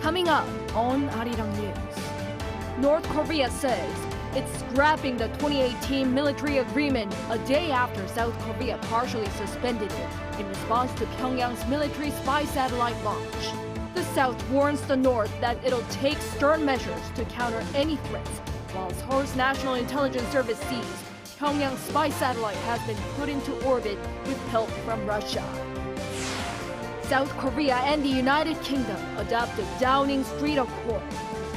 Coming up on Arirang News. North Korea says it's scrapping the 2018 military agreement a day after South Korea partially suspended it in response to Pyongyang's military spy satellite launch. The South warns the North that it'll take stern measures to counter any threats, while Seoul's National Intelligence Service sees Pyongyang's spy satellite has been put into orbit with help from Russia. South Korea and the United Kingdom adopted Downing Street Accord,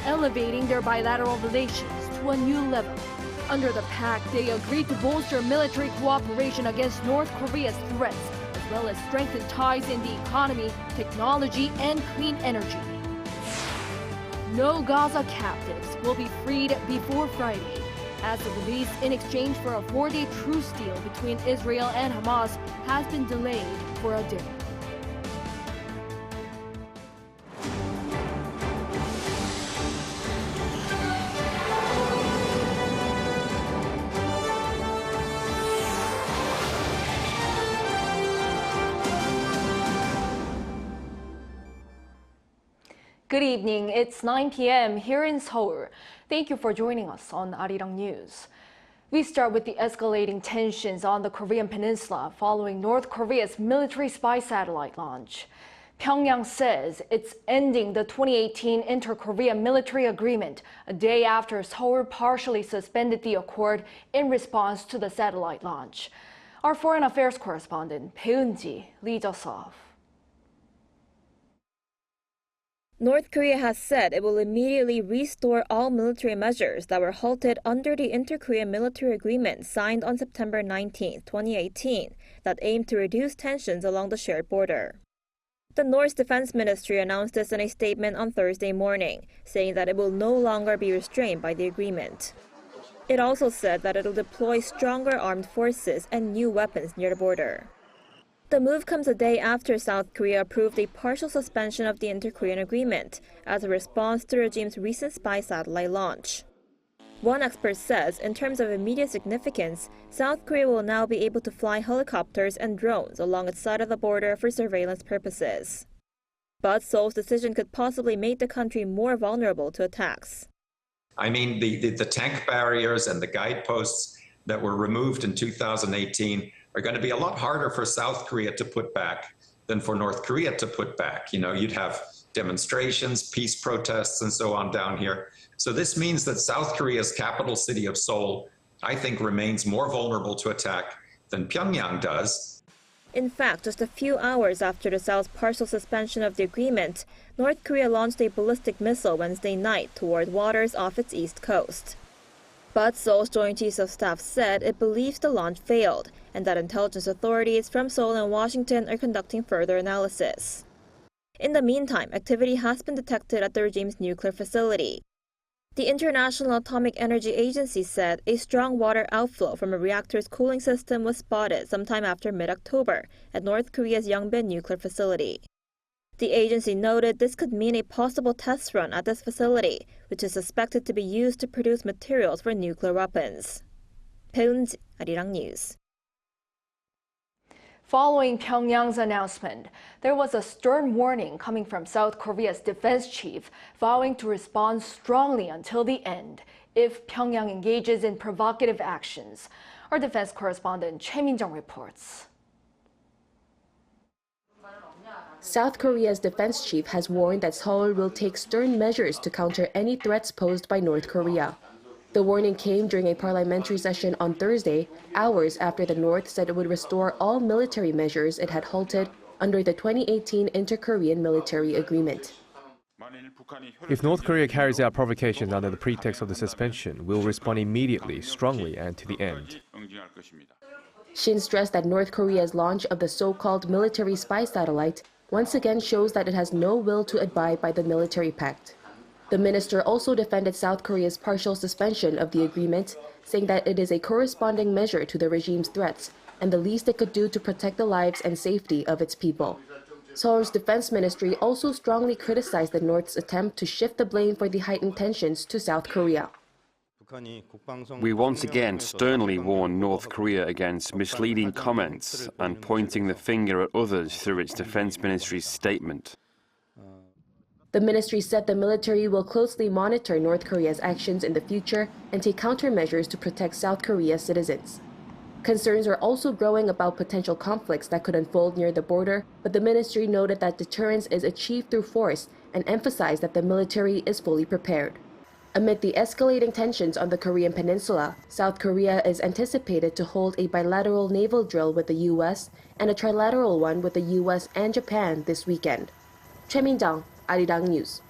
elevating their bilateral relations to a new level. Under the pact, they agreed to bolster military cooperation against North Korea's threats, as well as strengthen ties in the economy, technology, and clean energy. No Gaza captives will be freed before Friday, as the release in exchange for a 4-day truce deal between Israel and Hamas has been delayed for a day. Good evening. It's 9 p.m. here in Seoul. Thank you for joining us on Arirang News. We start with the escalating tensions on the Korean peninsula following North Korea's military spy satellite launch. Pyongyang says it's ending the 2018 Inter-Korea military agreement a day after Seoul partially suspended the accord in response to the satellite launch. Our foreign affairs correspondent, Bae-eun-ji, leads us off. North Korea has said it will immediately restore all military measures that were halted under the Inter-Korean military agreement signed on September 19, 2018, that aimed to reduce tensions along the shared border. The North's defense ministry announced this in a statement on Thursday morning, saying that it will no longer be restrained by the agreement. It also said that it will deploy stronger armed forces and new weapons near the border. The move comes a day after South Korea approved a partial suspension of the Inter-Korean agreement as a response to the regime's recent spy satellite launch. One expert says, in terms of immediate significance, South Korea will now be able to fly helicopters and drones along its side of the border for surveillance purposes. But Seoul's decision could possibly make the country more vulnerable to attacks. I mean, the tank barriers and the guideposts that were removed in 2018 are going to be a lot harder for South Korea to put back than for North Korea to put back. You know, you'd have demonstrations, peace protests, and so on down here. So this means that South Korea's capital city of Seoul, I think, remains more vulnerable to attack than Pyongyang does. In fact, just a few hours after the South's partial suspension of the agreement, North Korea launched a ballistic missile Wednesday night toward waters off its east coast. But Seoul's Joint Chiefs of Staff said it believes the launch failed, and that intelligence authorities from Seoul and Washington are conducting further analysis. In the meantime, activity has been detected at the regime's nuclear facility. The International Atomic Energy Agency said a strong water outflow from a reactor's cooling system was spotted sometime after mid-October at North Korea's Yongbin nuclear facility. The agency noted this could mean a possible test run at this facility, which is suspected to be used to produce materials for nuclear weapons. Bae-eun-ji, Arirang News. Following Pyongyang's announcement, there was a stern warning coming from South Korea's defense chief, vowing to respond strongly until the end if Pyongyang engages in provocative actions. Our defense correspondent Choi Min-jung reports. South Korea's defense chief has warned that Seoul will take stern measures to counter any threats posed by North Korea. The warning came during a parliamentary session on Thursday, hours after the North said it would restore all military measures it had halted under the 2018 Inter-Korean military agreement. If North Korea carries out provocations under the pretext of the suspension, we'll respond immediately, strongly, and to the end. Shin stressed that North Korea's launch of the so-called military spy satellite once again shows that it has no will to abide by the military pact. The minister also defended South Korea's partial suspension of the agreement, saying that it is a corresponding measure to the regime's threats and the least it could do to protect the lives and safety of its people. Seoul's defense ministry also strongly criticized the North's attempt to shift the blame for the heightened tensions to South Korea. We once again sternly warn North Korea against misleading comments and pointing the finger at others through its defense ministry's statement. The ministry said the military will closely monitor North Korea's actions in the future and take countermeasures to protect South Korea's citizens. Concerns are also growing about potential conflicts that could unfold near the border, but the ministry noted that deterrence is achieved through force and emphasized that the military is fully prepared. Amid the escalating tensions on the Korean peninsula, South Korea is anticipated to hold a bilateral naval drill with the U.S. and a trilateral one with the U.S. and Japan this weekend. Choi Min-jung, Arirang News.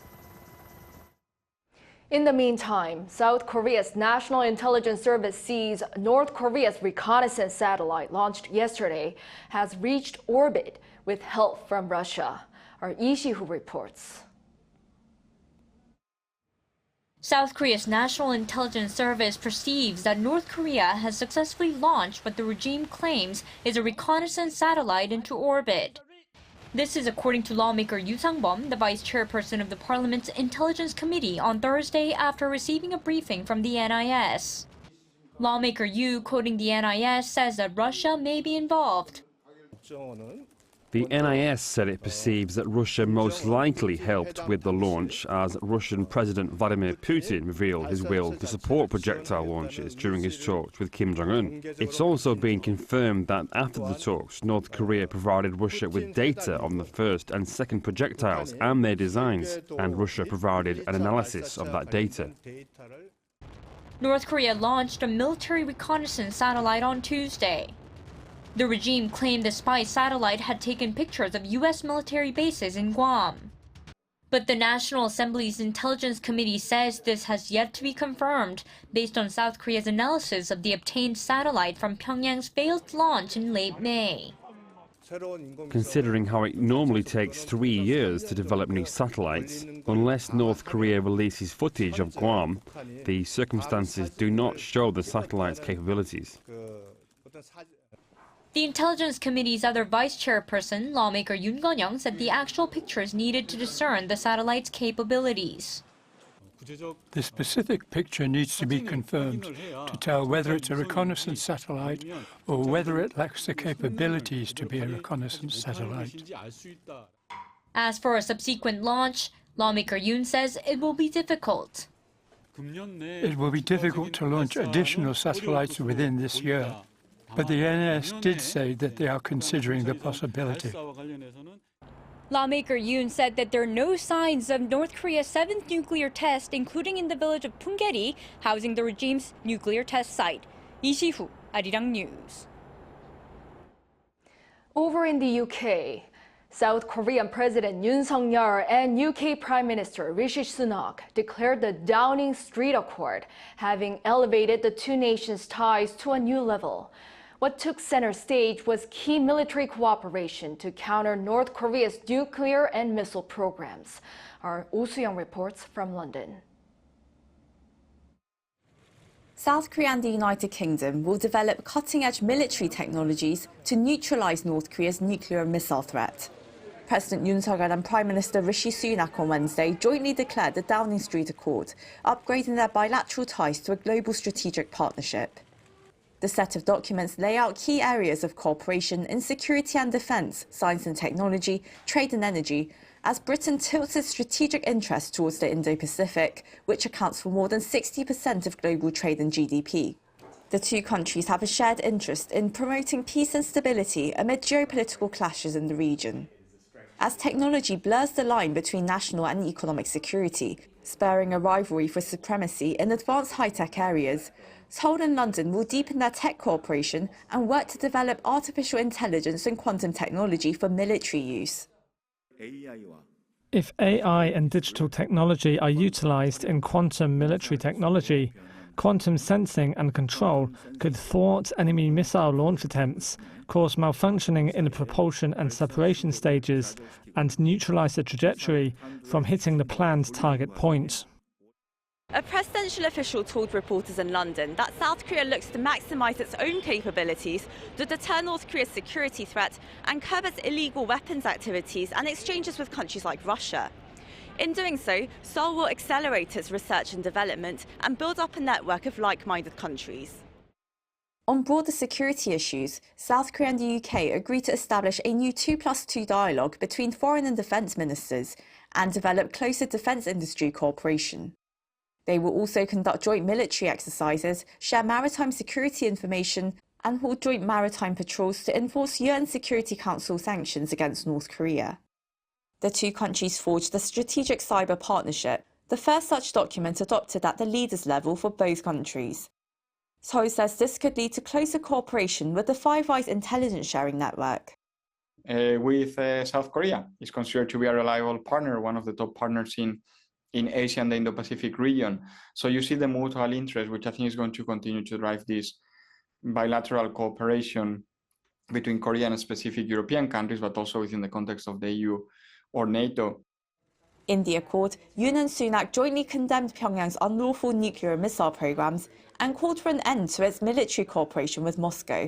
In the meantime, South Korea's National Intelligence Service sees North Korea's reconnaissance satellite launched yesterday has reached orbit with help from Russia. Our Lee Si-hoo reports. South Korea's National Intelligence Service perceives that North Korea has successfully launched what the regime claims is a reconnaissance satellite into orbit. This is according to lawmaker Yoo Sang-bum, the vice chairperson of the Parliament's Intelligence Committee, on Thursday after receiving a briefing from the NIS. Lawmaker Yoo, quoting the NIS, says that Russia may be involved. The NIS said it perceives that Russia most likely helped with the launch, as Russian President Vladimir Putin revealed his will to support projectile launches during his talks with Kim Jong-un. It's also been confirmed that after the talks, North Korea provided Russia with data on the first and second projectiles and their designs, and Russia provided an analysis of that data. North Korea launched a military reconnaissance satellite on Tuesday. The regime claimed the spy satellite had taken pictures of U.S. military bases in Guam. But the National Assembly's Intelligence Committee says this has yet to be confirmed based on South Korea's analysis of the obtained satellite from Pyongyang's failed launch in late May. Considering how it normally takes 3 years to develop new satellites, unless North Korea releases footage of Guam, the circumstances do not show the satellite's capabilities. The Intelligence Committee's other vice chairperson, lawmaker Yoon Gun-young, said the actual pictures needed to discern the satellite's capabilities. The specific picture needs to be confirmed to tell whether it's a reconnaissance satellite or whether it lacks the capabilities to be a reconnaissance satellite. As for a subsequent launch, lawmaker Yoon says it will be difficult. It will be difficult to launch additional satellites within this year. But the NS did say that they are considering the possibility. Lawmaker Yoon said that there are no signs of North Korea's 7th nuclear test, including in the village of Punggye-ri, housing the regime's nuclear test site. Lee Si-hoo, Arirang News. Over in the UK, South Korean President Yoon Suk-yeol and UK Prime Minister Rishi Sunak declared the Downing Street Accord, having elevated the two nations' ties to a new level. What took center stage was key military cooperation to counter North Korea's nuclear and missile programs. Our Oh Soo-young reports from London. South Korea and the United Kingdom will develop cutting-edge military technologies to neutralise North Korea's nuclear and missile threat. President Yoon Suk-yeol and Prime Minister Rishi Sunak on Wednesday jointly declared the Downing Street Accord, upgrading their bilateral ties to a global strategic partnership. The set of documents lay out key areas of cooperation in security and defence, science and technology, trade and energy, as Britain tilts its strategic interest towards the Indo-Pacific, which accounts for more than 60% of global trade and GDP. The two countries have a shared interest in promoting peace and stability amid geopolitical clashes in the region. As technology blurs the line between national and economic security, spurring a rivalry for supremacy in advanced high-tech areas, Seoul and London will deepen their tech cooperation and work to develop artificial intelligence and quantum technology for military use. If AI and digital technology are utilised in quantum military technology, quantum sensing and control could thwart enemy missile launch attempts, cause malfunctioning in the propulsion and separation stages, and neutralise the trajectory from hitting the planned target point. A presidential official told reporters in London that South Korea looks to maximise its own capabilities to deter North Korea's security threat and curb its illegal weapons activities and exchanges with countries like Russia. In doing so, Seoul will accelerate its research and development and build up a network of like-minded countries. On broader security issues, South Korea and the UK agreed to establish a new 2+2 dialogue between foreign and defence ministers and develop closer defence industry cooperation. They will also conduct joint military exercises, share maritime security information, and hold joint maritime patrols to enforce UN Security Council sanctions against North Korea. The two countries forged a strategic cyber partnership, the first such document adopted at the leaders' level for both countries. Seoul says this could lead to closer cooperation with the Five Eyes intelligence sharing network. With South Korea is considered to be a reliable partner, one of the top partners in Asia and the Indo-Pacific region. So you see the mutual interest, which I think is going to continue to drive this bilateral cooperation between Korea and specific European countries, but also within the context of the EU or NATO. In the accord, Yoon and Sunak jointly condemned Pyongyang's unlawful nuclear missile programs and called for an end to its military cooperation with Moscow.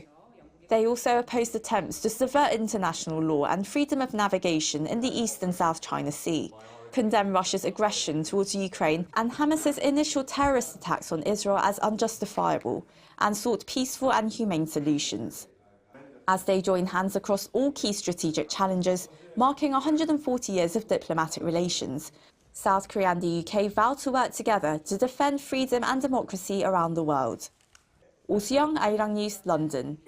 They also opposed attempts to subvert international law and freedom of navigation in the East and South China Sea, condemned Russia's aggression towards Ukraine and Hamas's initial terrorist attacks on Israel as unjustifiable, and sought peaceful and humane solutions. As they join hands across all key strategic challenges, marking 140 years of diplomatic relations, South Korea and the UK vow to work together to defend freedom and democracy around the world. Oh Soo-young, Arirang News, London.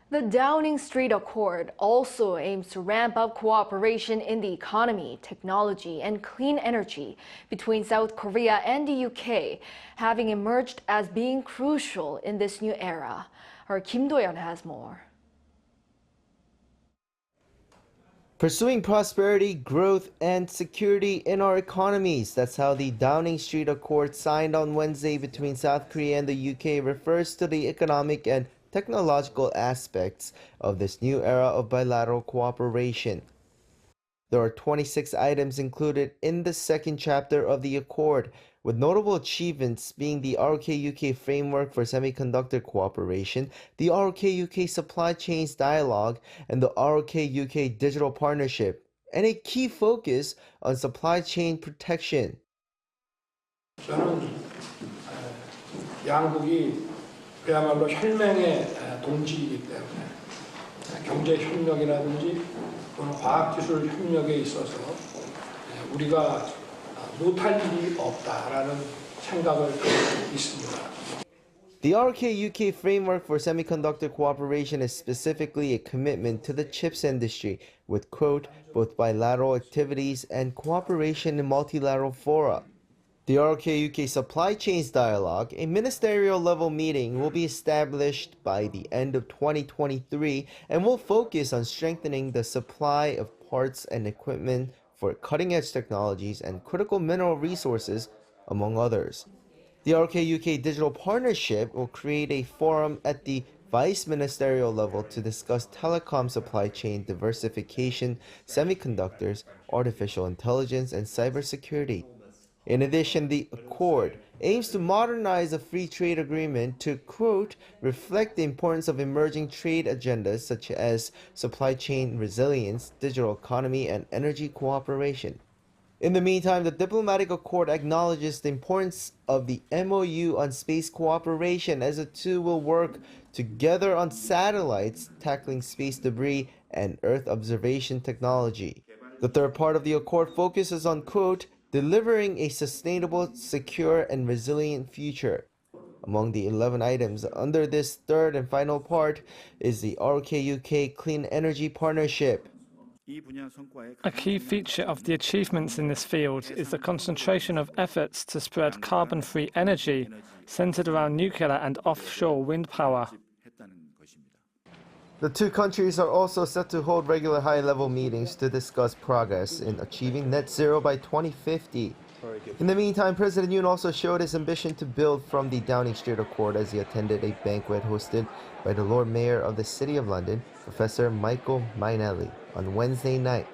The Downing Street Accord also aims to ramp up cooperation in the economy, technology, and clean energy between South Korea and the UK, having emerged as being crucial in this new era. Our Kim Do-yeon has more. Pursuing prosperity, growth, and security in our economies. That's how the Downing Street Accord signed on Wednesday between South Korea and the UK refers to the economic and technological aspects of this new era of bilateral cooperation. There are 26 items included in the second chapter of the accord, with notable achievements being the ROK-UK Framework for Semiconductor Cooperation, the ROK-UK Supply Chains Dialogue, and the ROK-UK Digital Partnership, and a key focus on supply chain protection. 저는 양국이 그야말로 혈맹의 동지이기 때문에 경제 협력이라든지 또는 과학기술 협력에 있어서 우리가 못할 일이 없다라는 생각을 갖고 있습니다. The ROK-UK Framework for Semiconductor Cooperation is specifically a commitment to the chips industry with, quote, both bilateral activities and cooperation in multilateral fora. The ROK-UK Supply Chains Dialogue, a ministerial-level meeting, will be established by the end of 2023 and will focus on strengthening the supply of parts and equipment for cutting-edge technologies and critical mineral resources, among others. The ROK-UK Digital Partnership will create a forum at the vice ministerial level to discuss telecom supply chain diversification, semiconductors, artificial intelligence, and cybersecurity. In addition, the accord aims to modernize a free trade agreement to, quote, reflect the importance of emerging trade agendas such as supply chain resilience, digital economy, and energy cooperation. In the meantime, the diplomatic accord acknowledges the importance of the MOU on space cooperation as the two will work together on satellites tackling space debris and Earth observation technology. The third part of the accord focuses on, quote, delivering a sustainable, secure, and resilient future. Among the 11 items under this third and final part is the ROK-UK Clean Energy Partnership. A key feature of the achievements in this field is the concentration of efforts to spread carbon-free energy centered around nuclear and offshore wind power. The two countries are also set to hold regular high-level meetings to discuss progress in achieving net zero by 2050. In the meantime, President Yoon also showed his ambition to build from the Downing Street Accord as he attended a banquet hosted by the Lord Mayor of the City of London, Professor Michael Mainelli, on Wednesday night.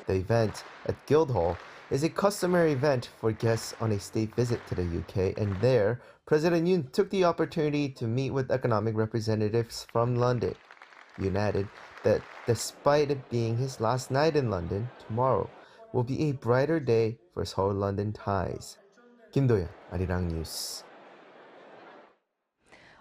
The event at Guildhall is a customary event for guests on a state visit to the UK, and there, President Yoon took the opportunity to meet with economic representatives from London. Yoon added that despite it being his last night in London, tomorrow will be a brighter day for Seoul-London ties. Kim Do-yeon, Arirang News.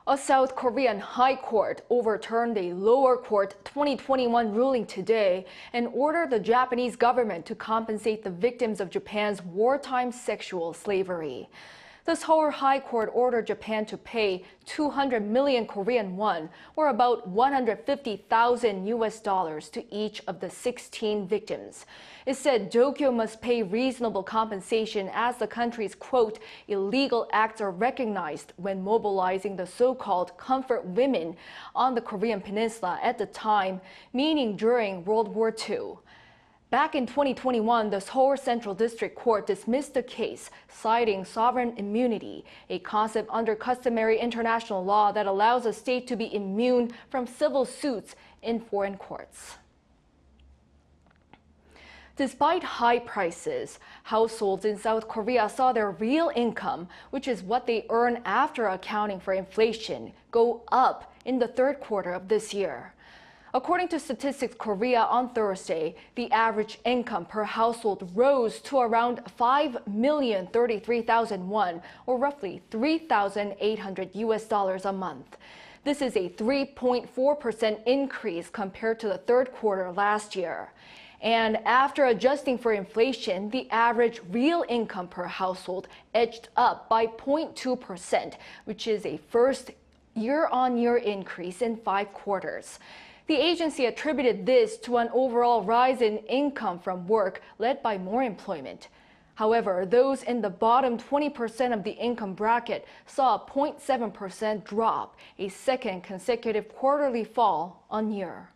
A South Korean High Court overturned a lower court 2021 ruling today and ordered the Japanese government to compensate the victims of Japan's wartime sexual slavery. The Seoul High Court ordered Japan to pay 200 million Korean won, or about $150,000 to each of the 16 victims. It said Tokyo must pay reasonable compensation as the country's, quote, illegal acts are recognized when mobilizing the so-called comfort women on the Korean peninsula at the time, meaning during World War II. Back in 2021, the Seoul Central District Court dismissed the case, citing sovereign immunity, a concept under customary international law that allows a state to be immune from civil suits in foreign courts. Despite high prices, households in South Korea saw their real income, which is what they earn after accounting for inflation, go up in the third quarter of this year. According to Statistics Korea on Thursday, the average income per household rose to around 5,033,000 won, or roughly $3,800 a month. This is a 3.4% increase compared to the third quarter last year. And after adjusting for inflation, the average real income per household edged up by 0.2%, which is a first year-on-year increase in 5 quarters. The agency attributed this to an overall rise in income from work led by more employment. However, those in the bottom 20% of the income bracket saw a 0.7% drop, a second consecutive quarterly fall on year.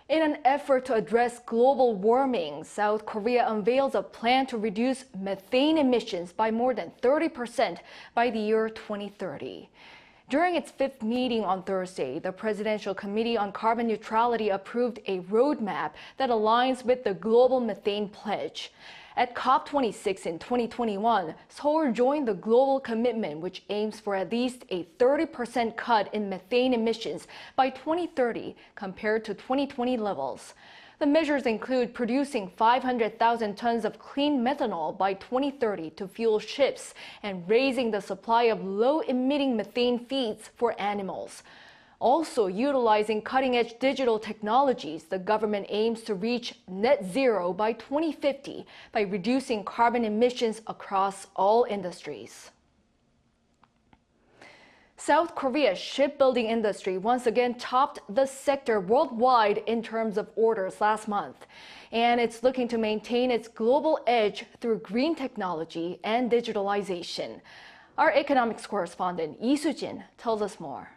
In an effort to address global warming, South Korea unveils a plan to reduce methane emissions by more than 30% by the year 2030. During its 5th meeting on Thursday, the Presidential Committee on Carbon Neutrality approved a roadmap that aligns with the global methane pledge. At COP26 in 2021, Seoul joined the global commitment, which aims for at least a 30% cut in methane emissions by 2030 compared to 2020 levels. The measures include producing 500,000 tons of clean methanol by 2030 to fuel ships and raising the supply of low-emitting methane feeds for animals. Also, utilizing cutting-edge digital technologies, the government aims to reach net zero by 2050 by reducing carbon emissions across all industries. South Korea's shipbuilding industry once again topped the sector worldwide in terms of orders last month, and it's looking to maintain its global edge through green technology and digitalization. Our economics correspondent Lee Soo-jin tells us more.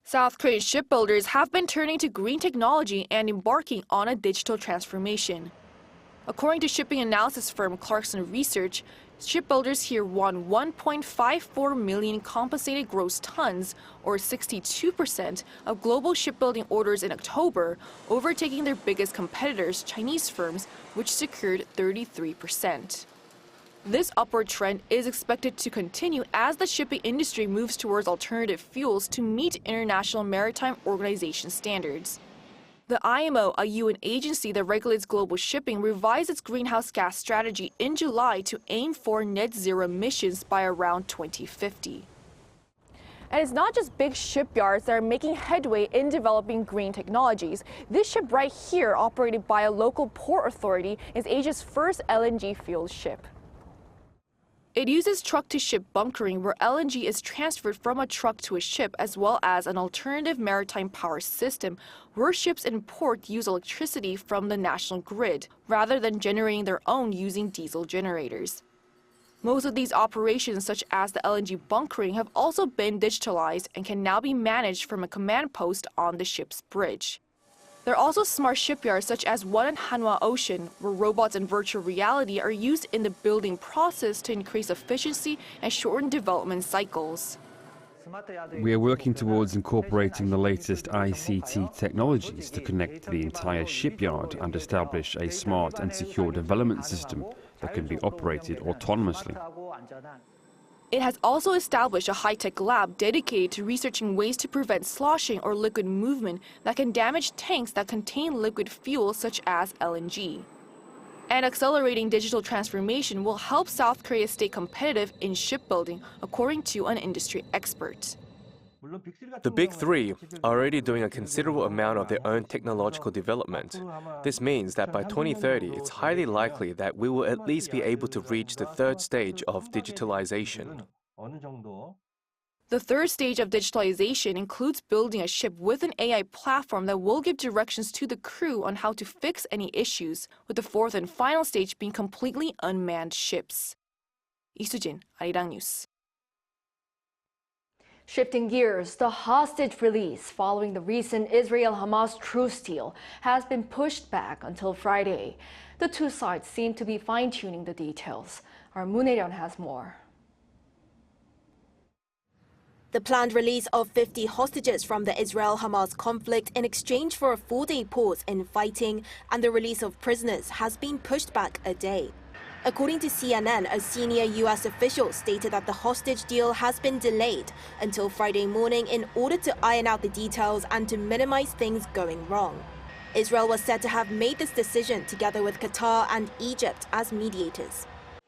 South Korean shipbuilders have been turning to green technology and embarking on a digital transformation. According to shipping analysis firm Clarkson Research, shipbuilders here won 1.54 million compensated gross tons, or 62% of global shipbuilding orders in October, overtaking their biggest competitors, Chinese firms, which secured 33%. This upward trend is expected to continue as the shipping industry moves towards alternative fuels to meet International Maritime Organization standards. The IMO, a UN agency that regulates global shipping, revised its greenhouse gas strategy in July to aim for net zero emissions by around 2050. And it's not just big shipyards that are making headway in developing green technologies. This ship right here, operated by a local port authority, is Asia's first LNG-fueled ship. It uses truck-to-ship bunkering, where LNG is transferred from a truck to a ship, as well as an alternative maritime power system, where ships in port use electricity from the national grid, rather than generating their own using diesel generators. Most of these operations, such as the LNG bunkering, have also been digitalized and can now be managed from a command post on the ship's bridge. There are also smart shipyards such as one in Hanwha Ocean, where robots and virtual reality are used in the building process to increase efficiency and shorten development cycles. We are working towards incorporating the latest ICT technologies to connect the entire shipyard and establish a smart and secure development system that can be operated autonomously. It has also established a high-tech lab dedicated to researching ways to prevent sloshing or liquid movement that can damage tanks that contain liquid fuel such as LNG. And accelerating digital transformation will help South Korea stay competitive in shipbuilding, according to an industry expert. The big three are already doing a considerable amount of their own technological development. This means that by 2030, it's highly likely that we will at least be able to reach the third stage of digitalization. The third stage of digitalization includes building a ship with an AI platform that will give directions to the crew on how to fix any issues, with the fourth and final stage being completely unmanned ships. 이수진, 아리랑 뉴스. Shifting gears, the hostage release following the recent Israel-Hamas truce deal has been pushed back until Friday. The two sides seem to be fine-tuning the details. Our Moon Ae-ryun has more. The planned release of 50 hostages from the Israel-Hamas conflict in exchange for a 4-day pause in fighting and the release of prisoners has been pushed back a day. According to CNN, a senior U.S. official stated that the hostage deal has been delayed until Friday morning in order to iron out the details and to minimize things going wrong. Israel was said to have made this decision together with Qatar and Egypt as mediators.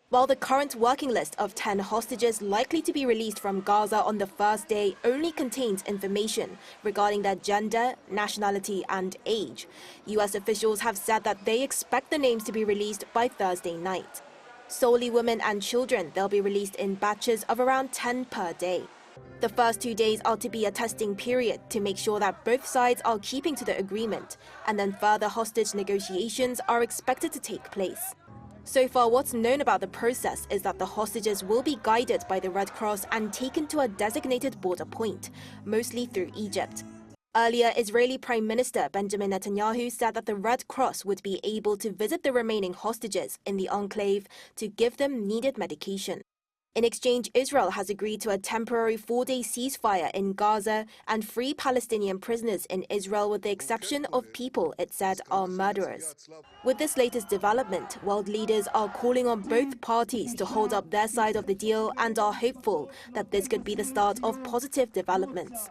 While the current working list of 10 hostages likely to be released from Gaza on the first day only contains information regarding their gender, nationality and age, U.S. officials have said that they expect the names to be released by Thursday night. Solely women and children, they'll be released in batches of around 10 per day. The first 2 days are to be a testing period to make sure that both sides are keeping to the agreement, and then further hostage negotiations are expected to take place. So far, what's known about the process is that the hostages will be guided by the Red Cross and taken to a designated border point, mostly through Egypt. Earlier, Israeli Prime Minister Benjamin Netanyahu said that the Red Cross would be able to visit the remaining hostages in the enclave to give them needed medication. In exchange, Israel has agreed to a temporary 4-day ceasefire in Gaza and free Palestinian prisoners in Israel with the exception of people it said are murderers. With this latest development, world leaders are calling on both parties to hold up their side of the deal and are hopeful that this could be the start of positive developments.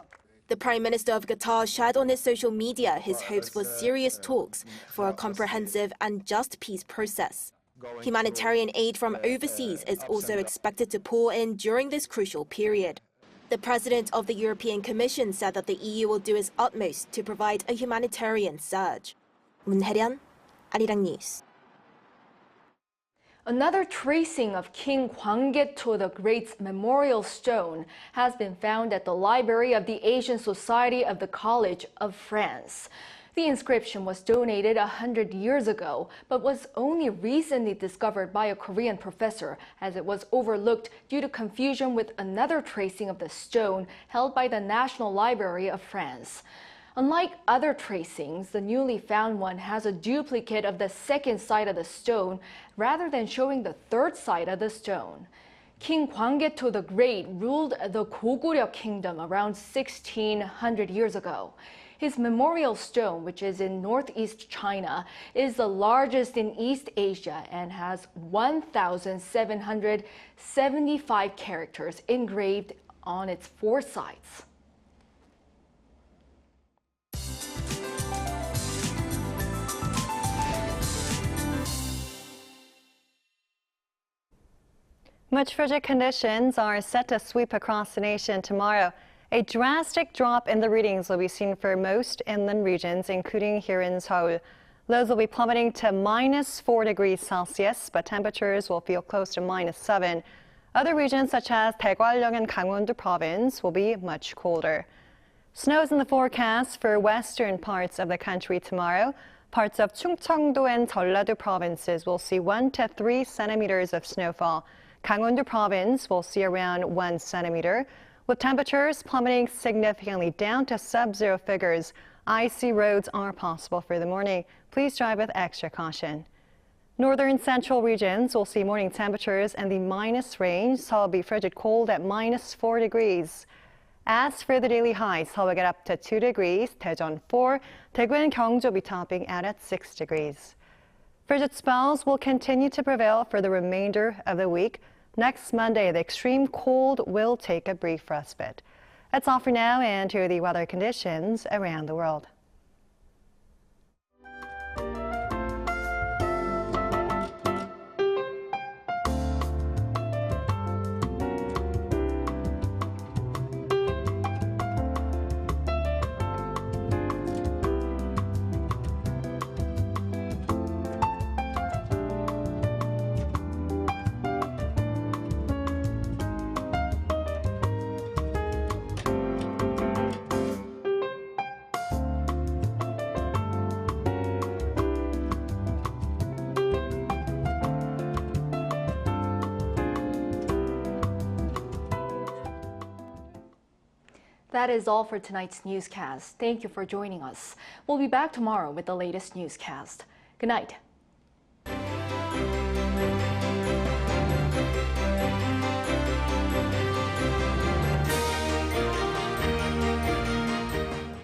The Prime Minister of Qatar shared on his social media his hopes for serious talks for a comprehensive and just peace process. Humanitarian aid from overseas is also expected to pour in during this crucial period. The President of the European Commission said that the EU will do its utmost to provide a humanitarian surge. Moon Ae-ryun, Arirang News. Another tracing of King Gwanggaeto the Great's memorial stone has been found at the library of the Asian Society of the College of France. The inscription was donated 100 years ago, but was only recently discovered by a Korean professor as it was overlooked due to confusion with another tracing of the stone held by the National Library of France. Unlike other tracings, the newly found one has a duplicate of the second side of the stone rather than showing the third side of the stone. King Gwanggaeto the Great ruled the Goguryeo Kingdom around 1600 years ago. His memorial stone, which is in northeast China, is the largest in East Asia and has 1,775 characters engraved on its 4 sides. Much frigid conditions are set to sweep across the nation tomorrow. A drastic drop in the readings will be seen for most inland regions, including here in Seoul. Lows will be plummeting to -4 degrees Celsius, but temperatures will feel close to -7. Other regions such as Daegwallyeong and Gangwon-do province will be much colder. Snows in the forecast for western parts of the country tomorrow. Parts of Chungcheong-do and Jeollado provinces will see 1 to 3 centimeters of snowfall. Gangwon-do province will see around 1 centimeter. With temperatures plummeting significantly down to sub-zero figures, icy roads are possible for the morning. Please drive with extra caution. Northern central regions will see morning temperatures in the minus range. Seoul will be frigid cold at -4 degrees. As for the daily highs, Seoul will get up to 2 degrees, Daejeon 4, Daegu and Gyeongju will be topping out at 6 degrees. Frigid spells will continue to prevail for the remainder of the week. Next Monday, the extreme cold will take a brief respite. That's all for now, and here are the weather conditions around the world. That is all for tonight's newscast. Thank you for joining us. We'll be back tomorrow with the latest newscast. Good night.